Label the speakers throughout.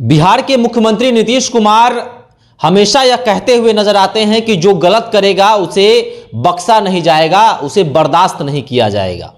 Speaker 1: बिहार के मुख्यमंत्री नीतीश कुमार हमेशा यह कहते हुए नजर आते हैं कि जो गलत करेगा उसे बख्शा नहीं जाएगा, उसे बर्दाश्त नहीं किया जाएगा।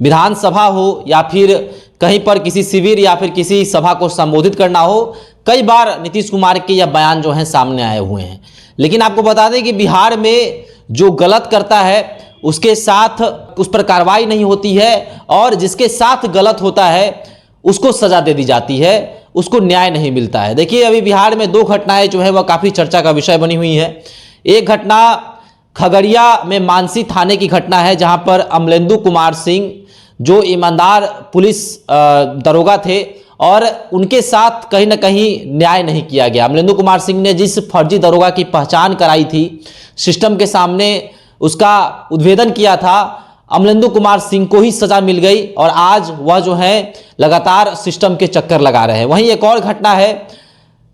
Speaker 1: विधानसभा हो या फिर कहीं पर किसी शिविर या फिर किसी सभा को संबोधित करना हो, कई बार नीतीश कुमार के यह बयान जो हैं सामने आए हुए हैं। लेकिन आपको बता दें कि बिहार में जो गलत करता है उसके साथ उस पर कार्रवाई नहीं होती है और जिसके साथ गलत होता है उसको सजा दे दी जाती है, उसको न्याय नहीं मिलता है। देखिए, अभी बिहार में दो घटनाएं जो है वह काफ़ी चर्चा का विषय बनी हुई है। एक घटना खगड़िया में मानसी थाने की घटना है, जहां पर अमलेंदु कुमार सिंह जो ईमानदार पुलिस दरोगा थे और उनके साथ कहीं ना कहीं न्याय नहीं किया गया। अमलेंदु कुमार सिंह ने जिस फर्जी दरोगा की पहचान कराई थी, सिस्टम के सामने उसका उद्भेदन किया था, अमलेंदु कुमार सिंह को ही सजा मिल गई और आज वह जो है लगातार सिस्टम के चक्कर लगा रहे हैं। वहीं एक और घटना है,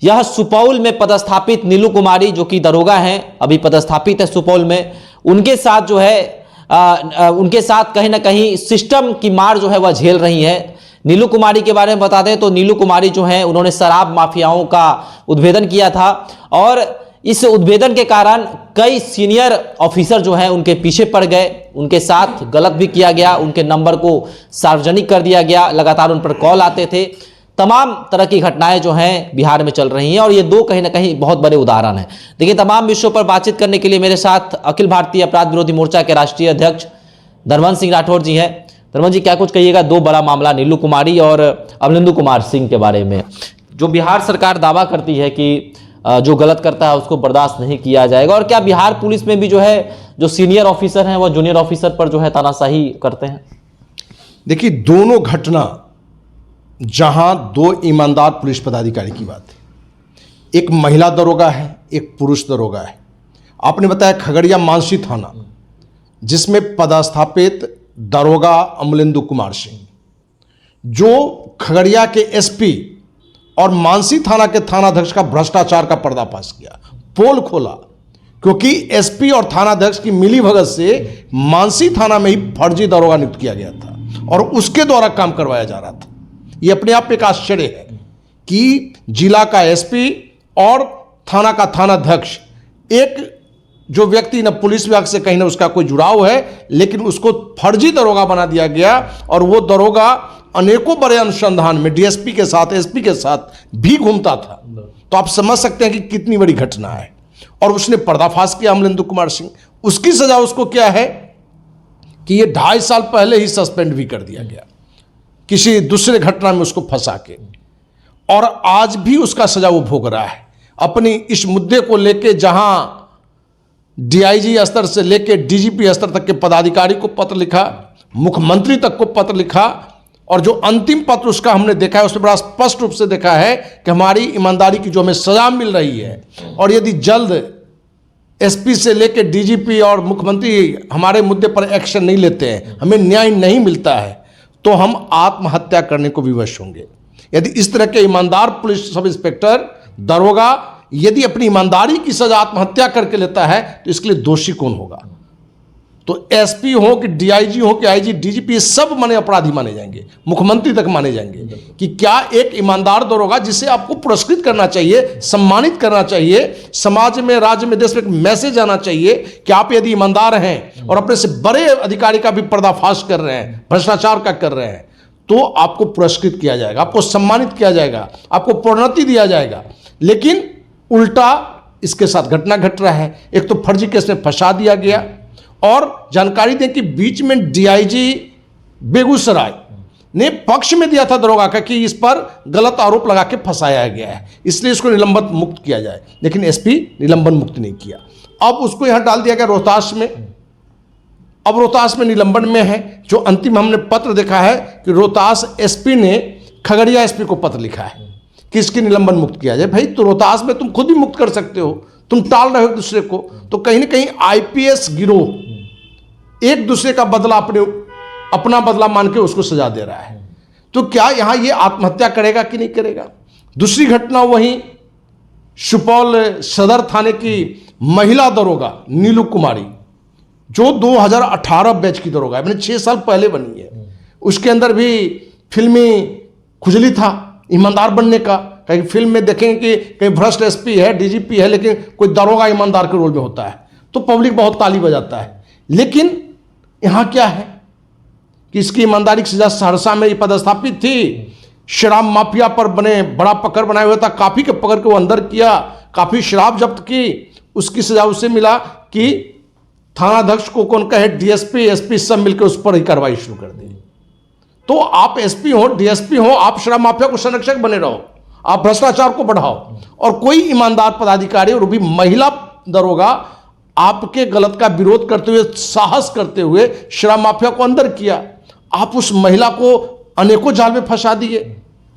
Speaker 1: यह सुपौल में पदस्थापित नीलू कुमारी जो कि दरोगा हैं, अभी पदस्थापित है सुपौल में, उनके साथ जो है उनके साथ कहीं ना कहीं सिस्टम की मार जो है वह झेल रही है। नीलू कुमारी के बारे में बता दें तो नीलू कुमारी जो है उन्होंने शराब माफियाओं का उद्भेदन किया था और इस उद्भेदन के कारण कई सीनियर ऑफिसर जो हैं उनके पीछे पड़ गए, उनके साथ गलत भी किया गया, उनके नंबर को सार्वजनिक कर दिया गया, लगातार उन पर कॉल आते थे। तमाम तरह की घटनाएं जो हैं बिहार में चल रही हैं और ये दो कहीं ना कहीं बहुत बड़े उदाहरण हैं। देखिए, तमाम विषयों पर बातचीत करने के लिए मेरे साथ अखिल भारतीय अपराध विरोधी मोर्चा के राष्ट्रीय अध्यक्ष धर्मवंत सिंह राठौर जी हैं। धर्मवंत जी, क्या कुछ कहिएगा दो बड़ा मामला नीलू कुमारी और अमलेंदु कुमार सिंह के बारे में, जो बिहार सरकार दावा करती है कि जो गलत करता है उसको बर्दाश्त नहीं किया जाएगा, और क्या बिहार पुलिस में भी जो है जो सीनियर ऑफिसर हैं वो जूनियर ऑफिसर पर जो है तानाशाही करते हैं?
Speaker 2: देखिए, दोनों घटना जहां दो ईमानदार पुलिस पदाधिकारी की बात है, एक महिला दरोगा है, एक पुरुष दरोगा है। आपने बताया खगड़िया मानसी थाना, जिसमें पदस्थापित दरोगा अमलेंदु कुमार सिंह जो खगड़िया के एसपी और मानसी थाना के थानाध्यक्ष का भ्रष्टाचार का पर्दाफाश किया, पोल खोला, क्योंकि एसपी और थानाध्यक्ष की मिलीभगत से मानसी थाना में ही फर्जी दरोगा नियुक्त किया गया था और उसके द्वारा काम करवाया जा रहा था। यह अपने आप एक आश्चर्य है कि जिला का एसपी और थाना का थानाध्यक्ष, एक जो व्यक्ति न पुलिस विभाग से कहीं ना उसका कोई जुड़ाव है, लेकिन उसको फर्जी दरोगा बना दिया गया और वो दरोगा अनेकों बड़े अनुसंधान में डीएसपी के साथ, एसपी के साथ भी घूमता था। तो आप समझ सकते हैं कि कितनी बड़ी घटना है। और उसने पर्दाफाश किया अमलेंदु कुमार सिंह। उसकी सजा उसको क्या है कि ये 2.5 साल पहले ही सस्पेंड भी कर दिया गया किसी दूसरे घटना में उसको फंसा के, और आज भी उसका सजा वो भोग रहा है। अपनी इस मुद्दे को लेके जहां डीआईजी स्तर से लेके डीजीपी स्तर तक के पदाधिकारी को पत्र लिखा, मुख्यमंत्री तक को पत्र लिखा, और जो अंतिम पत्र उसका हमने देखा है उसमें बड़ा स्पष्ट रूप से देखा है कि हमारी ईमानदारी की जो हमें सजा मिल रही है, और यदि जल्द एसपी से लेके डीजीपी और मुख्यमंत्री हमारे मुद्दे पर एक्शन नहीं लेते हैं, हमें न्याय नहीं मिलता है, तो हम आत्महत्या करने को विवश होंगे। यदि इस तरह के ईमानदार पुलिस सब इंस्पेक्टर दरोगा यदि अपनी ईमानदारी की सजा आत्महत्या करके लेता है तो इसके लिए दोषी कौन होगा? तो एसपी हो कि डीआईजी हो कि आईजी, डीजीपी, सब माने अपराधी माने जाएंगे, मुख्यमंत्री तक माने जाएंगे। कि क्या एक ईमानदार दरोगा जिसे आपको पुरस्कृत करना चाहिए, सम्मानित करना चाहिए, समाज में, राज्य में, देश में एक मैसेज आना चाहिए कि आप यदि ईमानदार हैं और अपने से बड़े अधिकारी का भी पर्दाफाश कर रहे हैं, भ्रष्टाचार का कर रहे हैं, तो आपको पुरस्कृत किया जाएगा, आपको सम्मानित किया जाएगा, आपको प्रोन्नति दिया जाएगा। लेकिन उल्टा इसके साथ घटना घट रहा है। एक तो फर्जी केस में फंसा दिया गया, और जानकारी दें कि बीच में डीआईजी बेगूसराय ने पक्ष में दिया था दरोगा का कि इस पर गलत आरोप लगा के फंसाया गया है, इसलिए इसको निलंबन मुक्त किया जाए, लेकिन एसपी निलंबन मुक्त नहीं किया। अब उसको यहां डाल दिया गया रोहतास में। अब रोहतास में निलंबन में है। जो अंतिम हमने पत्र देखा है कि रोहतास एसपी ने खगड़िया एसपी को पत्र लिखा है कि इसकी निलंबन मुक्त किया जाए। भाई, तो रोहतास में तुम खुद भी मुक्त कर सकते हो, तुम टाल रहे हो एक दूसरे को। तो कहीं ना कहीं आईपीएस गिरोह एक दूसरे का बदला अपना बदला मान के उसको सजा दे रहा है। तो क्या यहां ये आत्महत्या करेगा कि नहीं करेगा? दूसरी घटना वहीं सुपौल सदर थाने की महिला दरोगा नीलू कुमारी, जो 2018 बैच की दरोगा है, मैंने 6 साल पहले बनी है। उसके अंदर भी फिल्मी खुजली था ईमानदार बनने का, कहीं फिल्म में देखेंगे कि कहीं भ्रष्ट एसपी है, डीजीपी है, लेकिन कोई दरोगा ईमानदार के रोल में होता है तो पब्लिक बहुत ताली बजाता है। लेकिन यहाँ क्या है कि इसकी ईमानदारी की सजा सहरसा में ये पदस्थापित थी, शराब माफिया पर बने बड़ा पकड़ बनाया हुआ था, काफी के पकड़ के वो अंदर किया, काफी शराब जब्त की, उसकी सजा उसे मिला कि थानाध्यक्ष को कौन कहे, डीएसपी एसपी सब मिलकर उस पर ही कार्रवाई शुरू कर दी। तो आप एसपी हो, डीएसपी हो, आप शराब माफिया को संरक्षक बने रहो, आप भ्रष्टाचार को बढ़ाओ, और कोई ईमानदार पदाधिकारी और भी महिला दरोगा आपके गलत का विरोध करते हुए, साहस करते हुए शराब माफिया को अंदर किया। आप उस महिला को अनेकों जाल में फंसा दिए,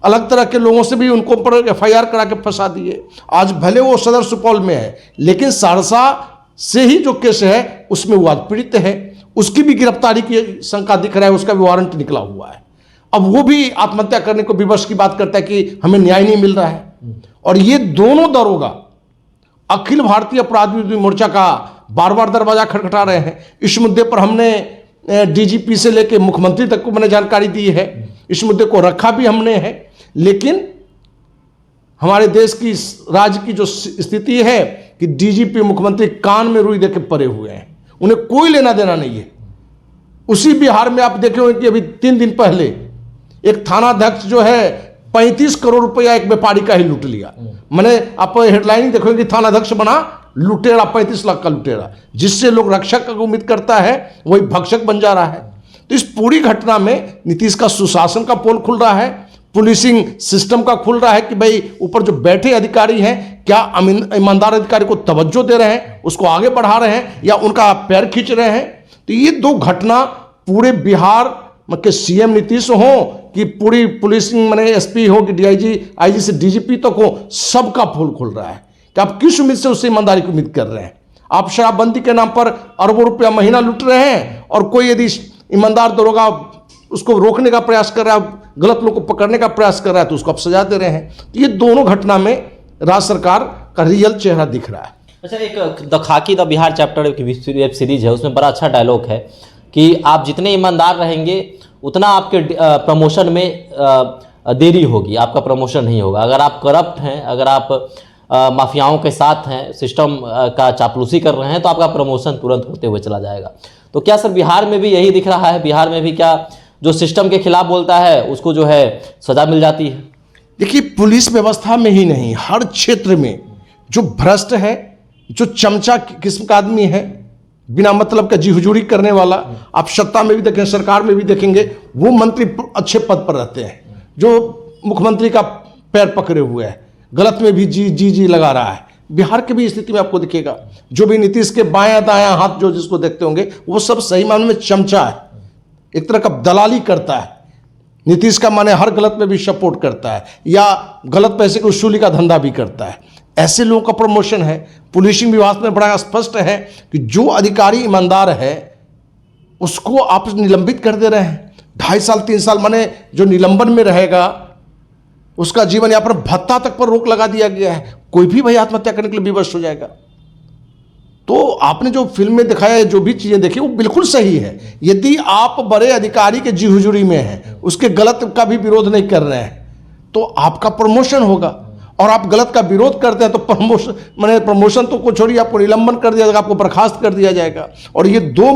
Speaker 2: अलग तरह के लोगों से भी उनको पर एफआईआर करा के फंसा दिए। आज भले वो सदर सुपौल में है, लेकिन सहरसा से ही जो केस है उसमें वो आज पीड़ित है, उसकी भी गिरफ्तारी की शंका दिख रहा है, उसका भी वारंट निकला हुआ है। अब वो भी आत्महत्या करने को विवश की बात करता है कि हमें न्याय नहीं मिल रहा है। और ये दोनों दरोगा अखिल भारतीय अपराध विरोधी मोर्चा का बार बार दरवाजा खटखटा रहे हैं। इस मुद्दे पर हमने डीजीपी से लेकर मुख्यमंत्री तक को मैंने जानकारी दी है, इस मुद्दे को रखा भी हमने है। लेकिन हमारे देश की राज्य की जो स्थिति है कि डीजीपी मुख्यमंत्री कान में रुई देके पड़े हुए हैं, उन्हें कोई लेना देना नहीं है। उसी बिहार में आप देखे होंगे कि अभी 3 दिन पहले एक थानाध्यक्ष जो है 35 करोड़ रुपया एक व्यापारी का ही लूट लिया। मैंने आप हेडलाइन देखोगे कि थानाध्यक्ष बना लुटेरा, 35 लाख का लुटेरा, जिससे लोग रक्षक का उम्मीद करता है वही भक्षक बन जा रहा है। तो इस पूरी घटना में नीतीश का सुशासन का पोल खुल रहा है, पुलिसिंग सिस्टम का खुल रहा है कि भाई ऊपर जो बैठे अधिकारी हैं क्या ईमानदार अधिकारी को तवज्जो दे रहे हैं, उसको आगे बढ़ा रहे हैं, या उनका पैर खींच रहे हैं। तो ये दो घटना पूरे बिहार के सीएम नीतीश हो कि पूरी पुलिसिंग मैंने एसपी हो कि डीआईजी आईजी से डीजीपी तक हो, सबका पोल खुल रहा है कि आप किस उम्मीद से उससे ईमानदारी की उम्मीद कर रहे हैं। आप शराबबंदी के नाम पर अरबों रुपया महीना लूट रहे हैं, और कोई यदि ईमानदार दरोगा उसको रोकने का प्रयास कर रहा है, गलत लोग को पकड़ने का प्रयास कर रहा है, तो उसको आप सजा दे रहे हैं। तो ये दोनों घटना में राज्य सरकार का रियल चेहरा दिख रहा है।
Speaker 1: अच्छा, एक द खाकी द बिहार चैप्टर की वेब सीरीज है, उसमें बड़ा अच्छा डायलॉग है कि आप जितने ईमानदार रहेंगे उतना आपके प्रमोशन में देरी होगी, आपका प्रमोशन नहीं होगा। अगर आप करप्ट हैं, अगर आप माफियाओं के साथ हैं, सिस्टम का चापलूसी कर रहे हैं, तो आपका प्रमोशन तुरंत होते हुए चला जाएगा। तो क्या सर बिहार में भी यही दिख रहा है? बिहार में भी क्या जो सिस्टम के खिलाफ बोलता है उसको जो है सजा मिल जाती है?
Speaker 2: देखिए, पुलिस व्यवस्था में ही नहीं, हर क्षेत्र में जो भ्रष्ट है, जो चमचा किस्म का आदमी है, बिना मतलब का जी हुजूरी करने वाला, आप सत्ता में भी देखें, सरकार में भी देखेंगे, वो मंत्री अच्छे पद पर रहते हैं जो मुख्यमंत्री का पैर पकड़े हुए है, गलत में भी जी लगा रहा है। बिहार की भी स्थिति में आपको दिखेगा, जो भी नीतीश के बायां दायां हाथ जो जिसको देखते होंगे, वो सब सही मायने में चमचा है, एक तरह का दलाली करता है। नीतीश का माने हर गलत में भी सपोर्ट करता है, या गलत पैसे की वसूली का धंधा भी करता है। ऐसे लोगों का प्रमोशन है। पुलिसिंग विभाग में बड़ा स्पष्ट है कि जो अधिकारी ईमानदार है उसको आप निलंबित कर दे रहे हैं। 2.5 साल 3 साल माने जो निलंबन में रहेगा उसका जीवन यापन भत्ता तक पर रोक लगा दिया गया है। कोई भी भाई आत्महत्या करने के लिए विवश हो जाएगा। तो आपने जो फिल्म में दिखाया है, जो भी चीजें देखी, वो बिल्कुल सही है। यदि आप बड़े अधिकारी के जी हुजूरी में हैं, उसके गलत का भी विरोध नहीं कर रहे हैं, तो आपका प्रमोशन होगा। और आप गलत का विरोध करते हैं तो प्रमोशन तो कुछ छोड़िए, आपको निलंबन कर दिया जाएगा, आपको बर्खास्त कर दिया जाएगा। और ये दो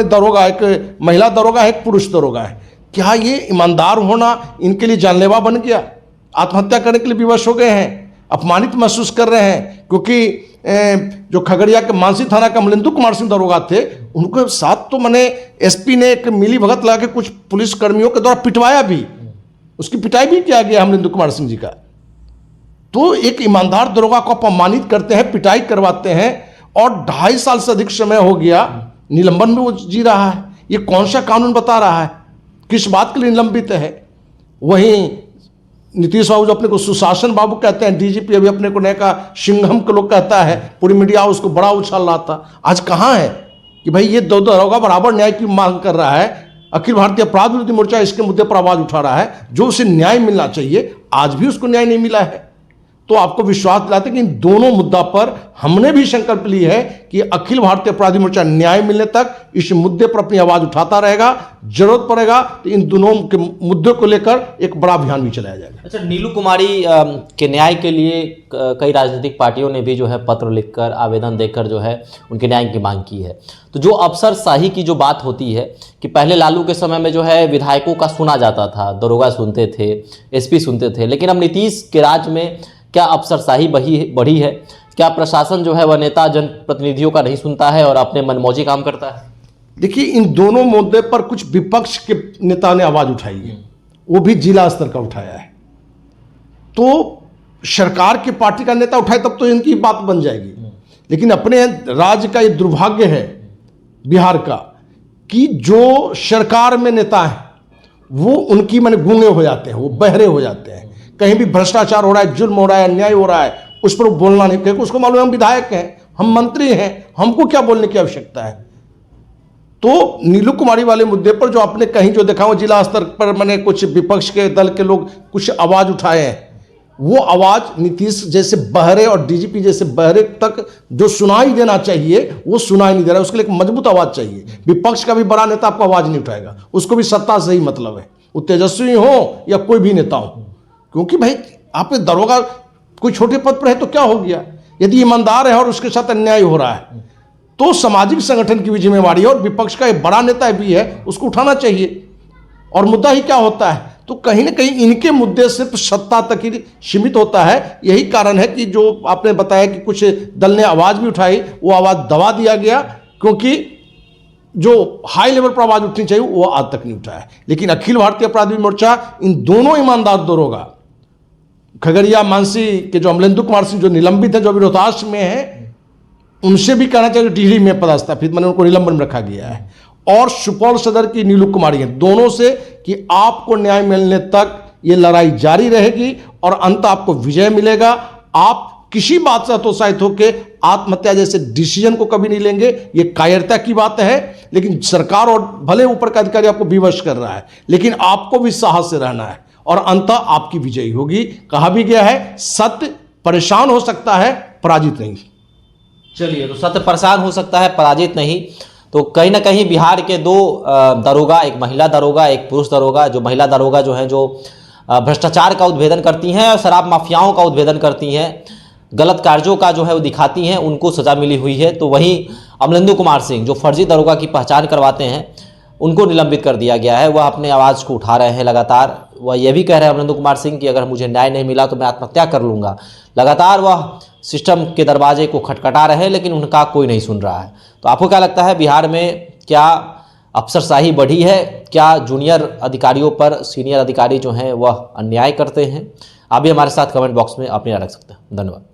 Speaker 2: दरोगा, एक महिला दरोगा है, एक पुरुष दरोगा है। क्या ये ईमानदार होना इनके लिए जानलेवा बन गया? आत्महत्या करने के लिए विवश हो गए हैं, अपमानित महसूस कर रहे हैं। क्योंकि जो खगड़िया के मानसी थाना का मलिंदु कुमार सिंह दरोगा थे, उनके साथ तो मैंने एसपी ने एक मिली भगत लगा के कुछ पुलिस कर्मियों के द्वारा पिटवाया भी, उसकी पिटाई भी किया गया मलिंदु कुमार सिंह जी का। तो एक ईमानदार दरोगा को अपमानित करते हैं, पिटाई करवाते हैं, और 2.5 साल से अधिक समय हो गया निलंबन में वो जी रहा है। ये कौन सा कानून बता रहा है? किस बात के लिए निलंबित है? वहीं नीतीश बाबू जो अपने को सुशासन बाबू कहते हैं, डीजीपी अभी अपने को नया का सिंघम के लोग कहता है, पूरी मीडिया उसको बड़ा उछाल रहा था। आज कहाँ है कि भाई ये दो दरोगा बराबर न्याय की मांग कर रहा है। अखिल भारतीय अपराध विरोधी मोर्चा इसके मुद्दे पर आवाज उठा रहा है, जो उसे न्याय मिलना चाहिए, आज भी उसको न्याय नहीं मिला है। तो आपको विश्वास दिलाते कि इन दोनों मुद्दा पर हमने भी संकल्प ली है कि अखिल भारतीय अपराधी मोर्चा न्याय मिलने तक इस मुद्दे पर अपनी आवाज उठाता रहेगा। जरूरत पड़ेगा तो इन दोनों के मुद्दे को लेकर एक बड़ा अभियान भी चलाया जाएगा।
Speaker 1: अच्छा, नीलू कुमारी के न्याय के लिए कई राजनीतिक पार्टियों ने भी जो है पत्र लिखकर, आवेदन देकर जो है उनके न्याय की मांग की है। तो जो अफसरशाही की जो बात होती है कि पहले लालू के समय में जो है विधायकों का सुना जाता था, दरोगा सुनते थे, एसपी सुनते थे, लेकिन अब नीतीश के राज में क्या अफसरशाही बढ़ी है? क्या प्रशासन जो है वह नेता जनप्रतिनिधियों का नहीं सुनता है और अपने मनमौजी काम करता है?
Speaker 2: देखिए, इन दोनों मुद्दे पर कुछ विपक्ष के नेता ने आवाज उठाई है, वो भी जिला स्तर का उठाया है। तो सरकार की पार्टी का नेता उठाए तब तो इनकी बात बन जाएगी, लेकिन अपने राज्य का ये दुर्भाग्य है बिहार का कि जो सरकार में नेता हैं वो उनकी माने गूंगे हो जाते हैं, वो बहरे हो जाते हैं। कहीं भी भ्रष्टाचार हो रहा है, जुल्म हो रहा है, अन्याय हो रहा है, उस पर वो बोलना नहीं, क्योंकि उसको मालूम है हम विधायक हैं, हम मंत्री हैं, हमको क्या बोलने की आवश्यकता है। तो नीलू कुमारी वाले मुद्दे पर जो आपने कहीं जो देखा वो जिला स्तर पर मैंने कुछ विपक्ष के दल के लोग कुछ आवाज उठाए हैं, वो आवाज नीतीश जैसे बहरे और डीजीपी जैसे बहरे तक जो सुनाई देना चाहिए वो सुनाई नहीं दे रहा है। उसके लिए एक मजबूत आवाज चाहिए। विपक्ष का भी बड़ा नेता आपको आवाज नहीं उठाएगा, उसको भी सत्ता से ही मतलब है, वो तेजस्वी हो या कोई भी नेता हो। क्योंकि भाई आप दरोगा कोई छोटे पद पर है तो क्या हो गया, यदि ईमानदार है और उसके साथ अन्याय हो रहा है तो सामाजिक संगठन की भी जिम्मेवारी है और विपक्ष का एक बड़ा नेता भी है, उसको उठाना चाहिए। और मुद्दा ही क्या होता है, तो कहीं ना कहीं इनके मुद्दे सिर्फ सत्ता तक ही सीमित होता है। यही कारण है कि जो आपने बताया कि कुछ दल ने आवाज भी उठाई, वो आवाज दबा दिया गया, क्योंकि जो हाई लेवल पर आवाज उठनी चाहिए वो आज तक नहीं उठा है। लेकिन अखिल भारतीय अपराधी मोर्चा इन दोनों ईमानदार दरोगा खगड़िया मानसी के जो अमलेंदु कुमार सिंह जो निलंबित है, जो अभी रोहतास में है, उनसे भी कहना चाहिए टिहरी में पदस्थापित मैंने उनको निलंबन में रखा गया है, और सुपौल सदर की नीलू कुमारी है, दोनों से कि आपको न्याय मिलने तक ये लड़ाई जारी रहेगी और अंत आपको विजय मिलेगा। आप किसी बात से हतोत्साहित होकर आत्महत्या जैसे डिसीजन को कभी नहीं लेंगे, ये कायरता की बात है। लेकिन सरकार और भले ऊपर का अधिकारी आपको विवश कर रहा है, लेकिन आपको भी साहस से रहना है और अंततः आपकी विजयी होगी। कहा भी गया है सत्य परेशान हो सकता है, पराजित नहीं।
Speaker 1: चलिए, तो सत्य परेशान हो सकता है, पराजित नहीं। तो कहीं ना कहीं बिहार के दो दरोगा, एक महिला दरोगा, एक पुरुष दरोगा, जो महिला दरोगा जो है जो भ्रष्टाचार का उद्भेदन करती हैं और शराब माफियाओं का उद्भेदन करती हैं, गलत कार्यों का जो है वो दिखाती हैं, उनको सजा मिली हुई है। तो वहीं अमलेंदु कुमार सिंह जो फर्जी दरोगा की पहचान करवाते हैं, उनको निलंबित कर दिया गया है। वह अपने आवाज़ को उठा रहे हैं लगातार। वह यह भी कह रहे हैं अमलेंदु कुमार सिंह कि अगर मुझे न्याय नहीं मिला तो मैं आत्महत्या कर लूँगा। लगातार वह सिस्टम के दरवाजे को खटखटा रहे हैं, लेकिन उनका कोई नहीं सुन रहा है। तो आपको क्या लगता है, बिहार में क्या अफसरशाही बढ़ी है? क्या जूनियर अधिकारियों पर सीनियर अधिकारी जो हैं वह अन्याय करते हैं? आप भी हमारे साथ कमेंट बॉक्स में अपनी राय रख सकते हैं। धन्यवाद।